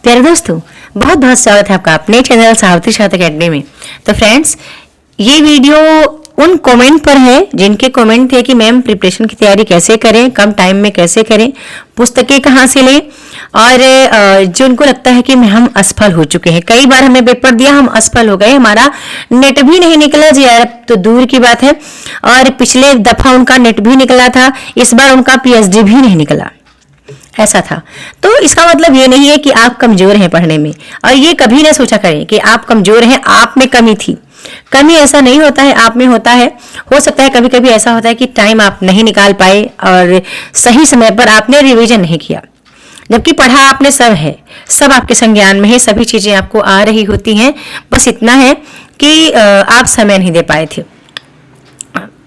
प्यारे दोस्तों, बहुत बहुत स्वागत है आपका अपने चैनल सावित्री छात्र अकेडमी में। तो फ्रेंड्स, ये वीडियो उन कमेंट पर है जिनके कमेंट थे कि मैम प्रिपरेशन की तैयारी कैसे करें, कम टाइम में कैसे करें, पुस्तकें कहाँ से लें, और जो उनको लगता है कि हम असफल हो चुके हैं। कई बार हमें पेपर दिया, हम असफल हो गए, हमारा नेट भी नहीं निकला जी, यार तो दूर की बात है। और पिछले दफा उनका नेट भी निकला था, इस बार उनका पीएचडी भी नहीं निकला, ऐसा था। तो इसका मतलब ये नहीं है कि आप कमजोर हैं पढ़ने में, और ये कभी ना सोचा करें कि आप कमजोर हैं, आप में कमी थी। कमी ऐसा नहीं होता है, आप में होता है। हो सकता है कभी कभी ऐसा होता है कि टाइम आप नहीं निकाल पाए और सही समय पर आपने रिवीजन नहीं किया, जबकि पढ़ा आपने सब है, सब आपके संज्ञान में है, सभी चीजें आपको आ रही होती हैं। बस इतना है कि आप समय नहीं दे पाए थे।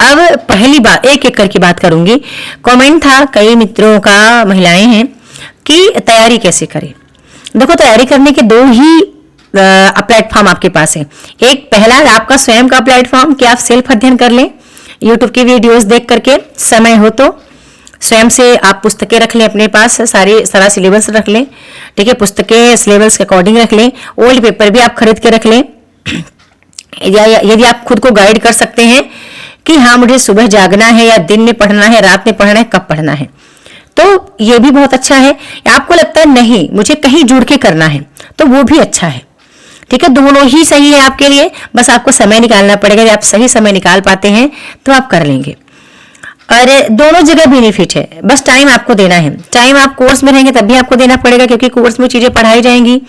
अब पहली बात, एक एक करके बात करूंगी। कमेंट था कई मित्रों का, महिलाएं हैं, कि तैयारी कैसे करें। देखो, तैयारी करने के दो ही प्लेटफॉर्म आपके पास है। एक पहला आपका स्वयं का प्लेटफॉर्म कि आप सेल्फ अध्ययन कर लें, यूट्यूब की वीडियोस देख करके, समय हो तो स्वयं से आप पुस्तकें रख लें अपने पास, सारा सिलेबस रख लें, ठीक है, पुस्तकें सिलेबस के अकॉर्डिंग रख लें, ओल्ड पेपर भी आप खरीद के रख लें। यदि आप खुद को गाइड कर सकते हैं कि हाँ मुझे सुबह जागना है या दिन में पढ़ना है, रात में पढ़ना है, कब पढ़ना है, तो ये भी बहुत अच्छा है। आपको लगता है नहीं मुझे कहीं जुड़ के करना है, तो वो भी अच्छा है, ठीक है। दोनों ही सही है आपके लिए, बस आपको समय निकालना पड़ेगा। यदि आप सही समय निकाल पाते हैं तो आप कर लेंगे, और दोनों जगह बेनिफिट है। बस टाइम आपको देना है। टाइम आप कोर्स में रहेंगे तब भी आपको देना पड़ेगा, क्योंकि कोर्स में चीजें पढ़ाई जाएंगी,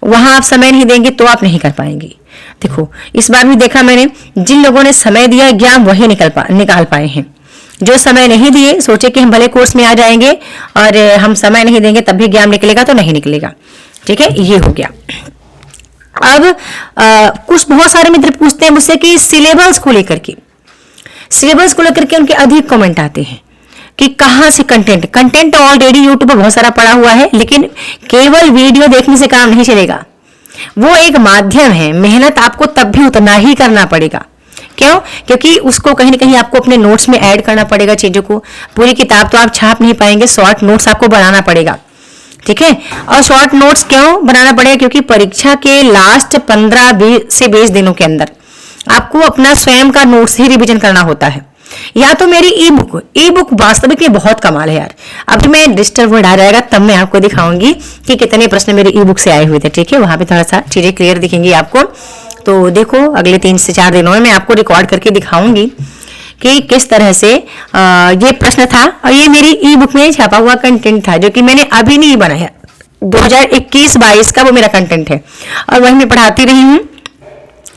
वहां आप समय नहीं देंगे तो आप नहीं कर पाएंगे। देखो, इस बार भी देखा मैंने, जिन लोगों ने समय दिया एग्जाम वही निकाल पाए हैं। जो समय नहीं दिए, सोचे कि हम भले कोर्स में आ जाएंगे और हम समय नहीं देंगे तब भी एग्जाम निकलेगा, तो नहीं निकलेगा, ठीक है। ये हो गया। अब कुछ बहुत सारे मित्र पूछते हैं मुझसे कि सिलेबस को लेकर के उनके अधिक कमेंट आते हैं कि कहाँ से कंटेंट ऑलरेडी यूट्यूब पर बहुत सारा पड़ा हुआ है, लेकिन केवल वीडियो देखने से काम नहीं चलेगा। वो एक माध्यम है, मेहनत आपको तब भी उतना ही करना पड़ेगा। क्यों? क्योंकि उसको कहीं ना कहीं आपको अपने नोट्स में ऐड करना पड़ेगा चीजों को। पूरी किताब तो आप छाप नहीं पाएंगे, शॉर्ट नोट्स आपको बनाना पड़ेगा, ठीक है। और शॉर्ट नोट्स क्यों बनाना पड़ेगा? क्योंकि परीक्षा के लास्ट 15 से 20 दिनों के अंदर आपको अपना स्वयं का नोट्स ही रिवीजन करना होता है। या तो मेरी ई बुक वास्तविक में बहुत कमाल है यार। अभी मैं डिजिटल वर्ड आ जाएगा तब मैं आपको दिखाऊंगी कि कितने प्रश्न मेरी ई बुक से आए हुए थे, ठीक है। वहां पे थोड़ा सा चीजें क्लियर दिखेंगी आपको। तो देखो, अगले 3 से 4 दिनों में मैं आपको रिकॉर्ड करके दिखाऊंगी कि किस तरह से ये प्रश्न था। और ये मेरी ई बुक में छपा हुआ कंटेंट था, जो कि मैंने अभी नहीं बनाया, 2021-22 का वो मेरा कंटेंट है, और वही मैं पढ़ाती रही हूँ।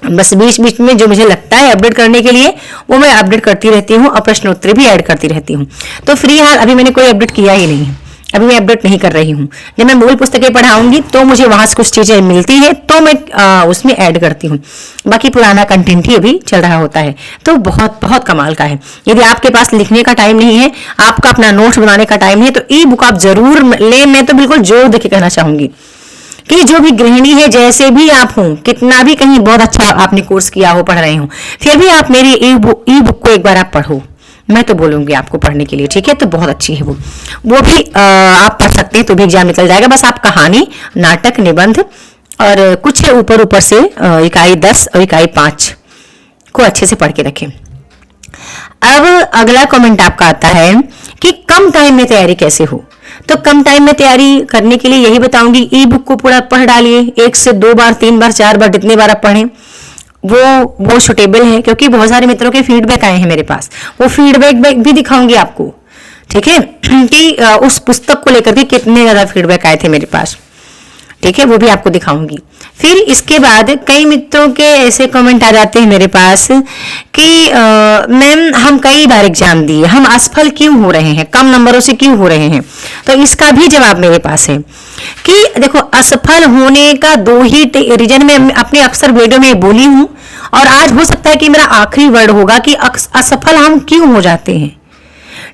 बस बीच बीच में जो मुझे लगता है अपडेट करने के लिए, वो मैं अपडेट करती रहती हूँ, और प्रश्नोत्तर भी ऐड करती रहती हूँ। तो फ्री हाल अभी मैंने कोई अपडेट किया ही नहीं है, अभी मैं अपडेट नहीं कर रही हूँ। जब मैं मूल पुस्तकें पढ़ाऊंगी तो मुझे वहां से कुछ चीजें मिलती है, तो मैं उसमें ऐड करती हूँ। बाकी पुराना कंटेंट ही अभी चल रहा होता है। तो बहुत बहुत कमाल का है। यदि आपके पास लिखने का टाइम नहीं है, आपका अपना नोट्स बनाने का टाइम नहीं है, तो ई बुक आप जरूर ले। मैं तो बिल्कुल जोर देके कहना चाहूंगी कि जो भी गृहिणी है, जैसे भी आप हो, कितना भी कहीं बहुत अच्छा आपने कोर्स किया हो, पढ़ रहे हो, फिर भी आप मेरी ई बुक को एक बार आप पढ़ो। मैं तो बोलूंगी आपको पढ़ने के लिए, ठीक है। तो बहुत अच्छी है वो भी आप पढ़ सकते हैं, तो भी एग्जाम निकल जाएगा। बस आप कहानी, नाटक, निबंध और कुछ ऊपर से इकाई 10 और इकाई 5 को अच्छे से पढ़ के रखें। अब अगला कमेंट आपका आता है कि कम टाइम में तैयारी कैसे हो। तो कम टाइम में तैयारी करने के लिए यही बताऊंगी, ई बुक को पूरा पढ़ डालिए, 1 से 2 बार, 3 बार, 4 बार, जितनी बार आप पढ़ें वो सुटेबल है। क्योंकि बहुत सारे मित्रों के फीडबैक आए हैं मेरे पास, वो फीडबैक भी दिखाऊंगी आपको, ठीक है, कि उस पुस्तक को लेकर के कितने ज्यादा फीडबैक आए थे मेरे पास, ठीक है, वो भी आपको दिखाऊंगी। फिर इसके बाद कई मित्रों के ऐसे कमेंट आ जाते हैं मेरे पास कि मैम हम कई बार एग्जाम दिए, हम असफल क्यों हो रहे हैं, कम नंबरों से क्यों हो रहे हैं। तो इसका भी जवाब मेरे पास है कि देखो, असफल होने का 2 ही रीजन में अपने अक्सर वीडियो में बोली हूँ, और आज हो सकता है कि मेरा आखिरी वर्ड होगा कि असफल हम क्यों हो जाते हैं,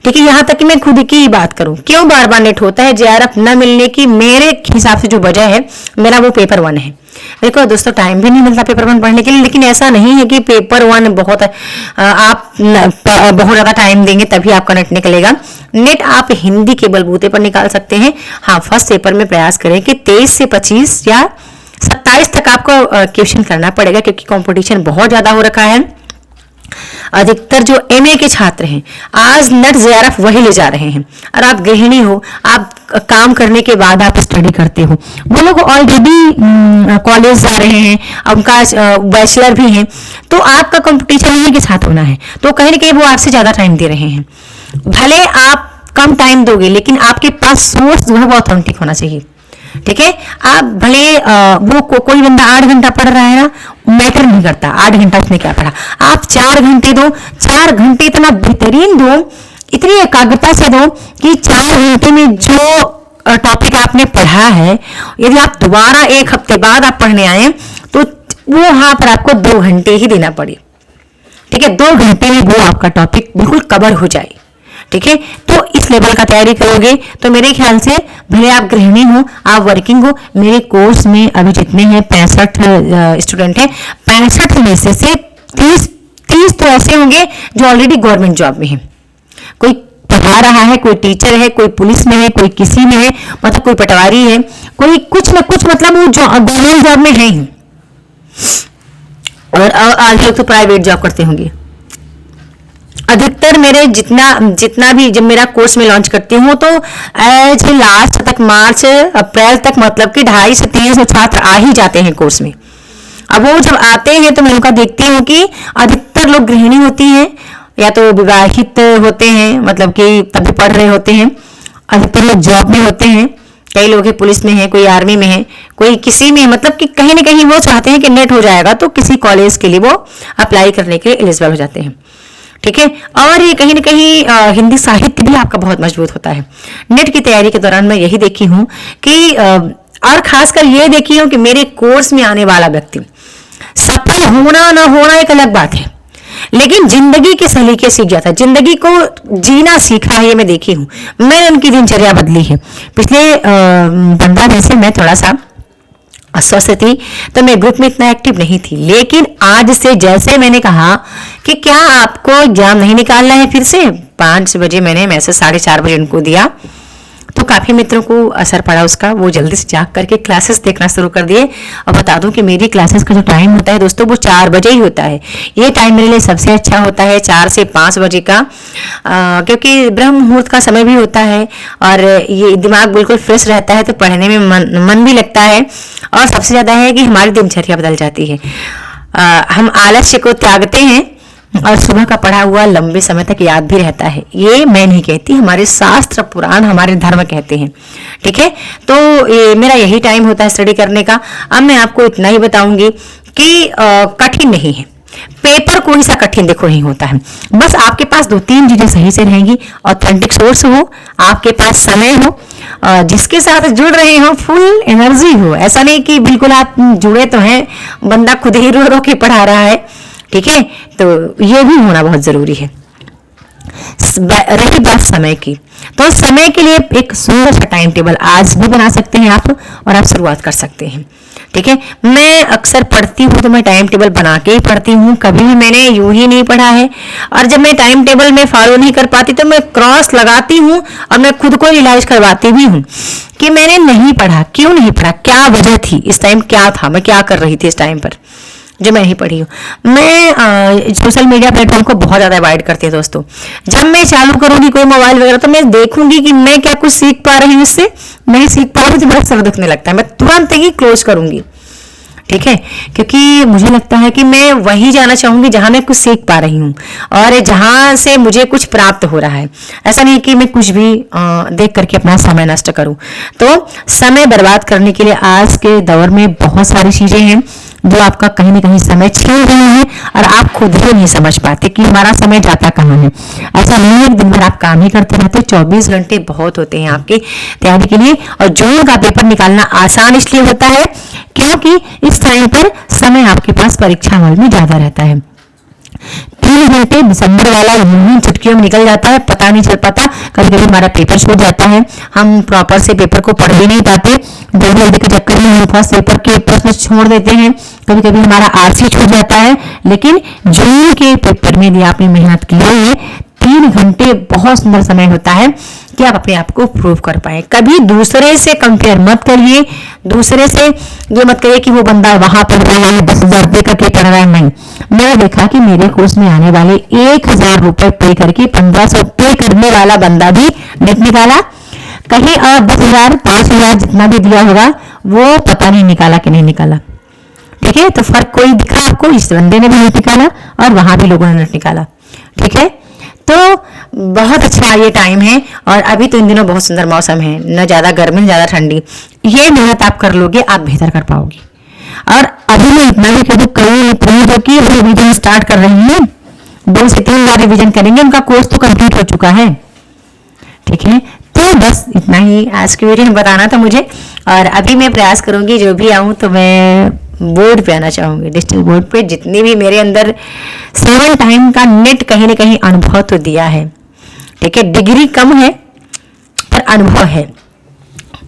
ठीक है। यहाँ तक कि मैं खुद की ही बात करूं, क्यों बार बार नेट होता है जेआरएफ न मिलने की मेरे हिसाब से जो वजह है, मेरा वो पेपर 1 है। देखो दोस्तों, टाइम भी नहीं मिलता पेपर 1 पढ़ने के लिए, लेकिन ऐसा नहीं है कि पेपर 1 बहुत आप बहुत ज्यादा टाइम देंगे तभी आपका नेट निकलेगा। नेट आप हिंदी के बलबूते पर निकाल सकते हैं। हाँ, फर्स्ट पेपर में प्रयास करें कि 23 से 25 या 27 तक आपको क्वेश्चन करना पड़ेगा, क्योंकि कंपटीशन बहुत ज्यादा हो रखा है। अधिकतर जो एमए के छात्र हैं आज नेट जेआरएफ वही ले जा रहे हैं, और आप गृहिणी हो, आप काम करने के बाद आप स्टडी करते हो, वो लोग ऑलरेडी कॉलेज जा रहे हैं, उनका बैचलर भी है, तो आपका कंपटीशन इन्हीं के साथ होना है, तो कहीं ना कहीं वो आपसे ज्यादा टाइम दे रहे हैं। भले आप कम टाइम दोगे, लेकिन आपके पास सोर्स जो है वो ऑथेंटिक होना चाहिए। ठीक है, आप भले कोई बंदा 8 घंटा पढ़ रहा है ना, मैटर नहीं करता 8 घंटा उसने क्या पढ़ा, आप 4 घंटे दो, 4 घंटे इतना बेहतरीन दो, इतनी एकाग्रता से दो कि 4 घंटे में जो टॉपिक आपने पढ़ा है, यदि आप दोबारा 1 हफ्ते बाद आप पढ़ने आए तो वो वहां पर आपको 2 घंटे ही देना पड़े। ठीक है, 2 घंटे में वो आपका टॉपिक बिल्कुल कवर हो जाए। ठीक है, तो इस लेवल का तैयारी करोगे तो मेरे ख्याल से, भले आप गृहिणी हो, आप वर्किंग हो, मेरे कोर्स में अभी जितने हैं 65 स्टूडेंट हैं, 65 में से 30 तो ऐसे होंगे जो ऑलरेडी गवर्नमेंट जॉब में हैं। कोई पढ़ा रहा है, कोई टीचर है, कोई पुलिस में है, कोई किसी में है, मतलब कोई पटवारी है, कोई कुछ ना कुछ, मतलब वो गवर्नमेंट जॉब में है ही, और आज लोग तो प्राइवेट जॉब करते होंगे। अधिकतर मेरे जितना भी, जब मेरा कोर्स में लॉन्च करती हूँ तो एज लास्ट तक मार्च अप्रैल तक, मतलब कि 250 से 300 छात्र आ ही जाते हैं कोर्स में। अब वो जब आते हैं तो मैं उनका देखती हूँ कि अधिकतर लोग गृहिणी होती हैं, या तो विवाहित होते हैं, मतलब कि तभी पढ़ रहे होते हैं, अधिकतर लोग जॉब में होते हैं, कई लोग पुलिस में है, कोई आर्मी में है, कोई किसी में, मतलब कि कहीं ना कहीं वो चाहते हैं कि नेट हो जाएगा तो किसी कॉलेज के लिए वो अप्लाई करने के लिए एलिजिबल हो जाते हैं। ठीक है, और ये कहीं ना कहीं हिंदी साहित्य भी आपका बहुत मजबूत होता है। नेट की तैयारी के दौरान मैं यही देखी हूँ कि और खासकर ये देखी हूँ कि मेरे कोर्स में आने वाला व्यक्ति सफल होना ना होना एक अलग बात है, लेकिन जिंदगी के सलीके सीख जाता है, जिंदगी को जीना सीखा है, ये मैं देखी हूँ। मैंने उनकी दिनचर्या बदली है। पिछले 15 दिन से मैं थोड़ा सा अस्वस्थ थी, तो मैं ग्रुप में इतना एक्टिव नहीं थी, लेकिन आज से जैसे मैंने कहा कि क्या आपको एग्जाम नहीं निकालना है, फिर से 5 बजे मैंने मैसेज 4:30 बजे उनको दिया, तो काफ़ी मित्रों को असर पड़ा उसका, वो जल्दी से जाग करके क्लासेस देखना शुरू कर दिए। और बता दूं कि मेरी क्लासेस का जो टाइम होता है दोस्तों, वो 4 बजे ही होता है। ये टाइम मेरे लिए सबसे अच्छा होता है, 4 से 5 बजे का, क्योंकि ब्रह्म मुहूर्त का समय भी होता है, और ये दिमाग बिल्कुल फ्रेश रहता है, तो पढ़ने में मन भी लगता है, और सबसे ज़्यादा है कि हमारी दिनचर्या बदल जाती है। हम आलस्य को त्यागते हैं, और सुबह का पढ़ा हुआ लंबे समय तक याद भी रहता है। ये मैं नहीं कहती, हमारे शास्त्र पुराण हमारे धर्म कहते हैं। ठीक है, तो मेरा यही टाइम होता है स्टडी करने का। अब मैं आपको इतना ही बताऊंगी कि कठिन नहीं है, पेपर कोई सा कठिन देखो नहीं होता है, बस आपके पास 2-3 चीजें सही से रहेंगी। ऑथेंटिक सोर्स हो, आपके पास समय हो, जिसके साथ जुड़ रहे हो फुल एनर्जी हो, ऐसा नहीं कि बिल्कुल आप जुड़े तो हैं, बंदा खुद ही रो रो के पढ़ा रहा है। ठीक है, तो ये भी होना बहुत जरूरी है। रही बात समय की, तो समय के लिए एक सुंदर सा टाइम टेबल आज भी बना सकते हैं आप, और आप शुरुआत कर सकते हैं। ठीक है, मैं अक्सर पढ़ती हूँ तो मैं टाइम टेबल बना के ही पढ़ती हूँ, कभी भी मैंने यूं ही नहीं पढ़ा है। और जब मैं टाइम टेबल में फॉलो नहीं कर पाती तो मैं क्रॉस लगाती हूँ, और मैं खुद को रियलाइज करवाती भी हूँ कि मैंने नहीं पढ़ा, क्यों नहीं पढ़ा, क्या वजह थी, इस टाइम क्या था, मैं क्या कर रही थी इस टाइम पर जो मैं नहीं पढ़ी हूँ। मैं सोशल मीडिया प्लेटफॉर्म को बहुत ज़्यादा अवॉइड करती हूँ दोस्तों। जब मैं चालू करूँगी कोई मोबाइल वगैरह, तो मैं देखूंगी कि मैं क्या कुछ सीख पा रही हूँ इससे, नहीं सीख पा रही हूँ तो मेरा सर दुखने लगता है, मैं तुरंत ही क्लोज करूंगी। ठीक है, क्योंकि मुझे लगता है कि मैं वही जाना चाहूंगी जहां मैं कुछ सीख पा रही हूँ, और जहां से मुझे कुछ प्राप्त हो रहा है। ऐसा नहीं कि मैं कुछ भी देख करके अपना समय नष्ट करूं। तो समय बर्बाद करने के लिए आज के दौर में बहुत सारी चीजें हैं जो आपका कहीं ना कहीं समय छीन रहे हैं, और आप खुद ही नहीं समझ पाते कि हमारा समय जाता कहाँ है। ऐसा नहीं है दिन भर आप काम ही करते रहते, 24 घंटे बहुत होते हैं आपकी तैयारी के लिए। और जून का पेपर निकालना आसान इसलिए होता है क्योंकि इस टाइम पर समय आपके पास परीक्षा हॉल में ज्यादा रहता है। 3 घंटे दिसंबर वाला यूं चुटकियों में निकल जाता है, पता नहीं चल पाता। कभी कभी हमारा पेपर छूट जाता है, हम प्रॉपर से पेपर को पढ़ भी नहीं पाते, जल्दी जल्दी के चक्कर में हम फर्स्ट पेपर के प्रश्न छोड़ देते हैं। कभी कभी हमारा आरसी छूट जाता है। लेकिन जून के पेपर में यदि आपने मेहनत की है, 3 घंटे बहुत सुंदर समय होता है कि आप अपने आप को प्रूव कर पाए। कभी दूसरे से कंपेयर मत करिए, दूसरे से ये मत करिए कि वो बंदा वहां पढ़ रहा है 10,000 पे करके पढ़ रहा है। नहीं, मैंने देखा कि मेरे कोर्स में आने वाले 1,000 रुपए पे करके 1,500 पे करने वाला बंदा भी नेट निकाला। कहीं 10,000 5,000 जितना भी दिया होगा वो पता नहीं निकाला कि नहीं निकाला। ठीक है, तो फर्क कोई दिखा आपको, इस बंदे ने भी नेट निकाला और वहां भी लोगों ने नेट निकाला। ठीक है, तो बहुत अच्छा ये टाइम है। और अभी तो इन दिनों बहुत सुंदर मौसम है, न ज्यादा गर्मी न ज्यादा ठंडी। ये मेहनत आप कर लोगे, आप बेहतर कर पाओगे। और अभी मैं इतना भी कह दूं, कई मित्रों जो कि रिवीजन स्टार्ट कर रही हैं, 2 से 3 बार रिवीजन करेंगे, उनका कोर्स तो कंप्लीट हो चुका है। ठीक है, तो बस इतना ही आज की वीडियो में बताना था मुझे। और अभी मैं प्रयास करूंगी, जो भी आऊँ तो मैं बोर्ड पे आना चाहूंगी, डिजिटल बोर्ड पे। जितनी भी मेरे अंदर 7 टाइम का नेट कहीं ना कहीं अनुभव तो दिया है। ठीक है, डिग्री कम है पर अनुभव है।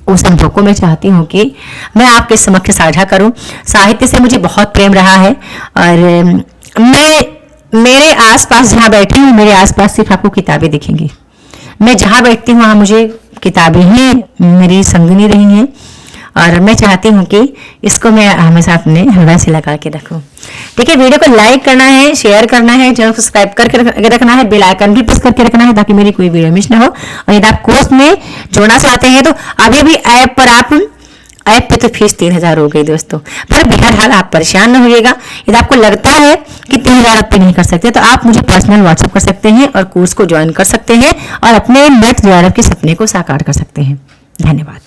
उस अनुभव को मैं चाहती हूँ कि मैं आपके समक्ष साझा करूं। साहित्य से मुझे बहुत प्रेम रहा है और मैं मेरे आसपास जहाँ बैठी हूँ, मेरे आसपास सिर्फ आपको किताबें दिखेंगी। मैं जहाँ बैठती हूँ वहाँ मुझे किताबें ही मेरी संगनी रही हैं और मैं चाहती हूँ कि इसको मैं हमेशा अपने हृदय से लगा के रखूँ। ठीक है, वीडियो को लाइक करना है, शेयर करना है, चैनल को सब्सक्राइब करके रखना है, बेल आइकन भी प्रेस करके रखना है ताकि मेरी कोई वीडियो मिस ना हो। और यदि आप कोर्स में जोड़ना चाहते हैं तो अभी भी ऐप पर आप ऐप पे तो फीस 3,000 हो गई दोस्तों, पर बहरहाल आप परेशान न होइएगा। यदि आपको लगता है कि 3,000 आप पे नहीं कर सकते तो आप मुझे पर्सनल व्हाट्सएप कर सकते हैं और कोर्स को ज्वाइन कर सकते हैं और अपने नेट JRF के सपने को साकार कर सकते हैं। धन्यवाद।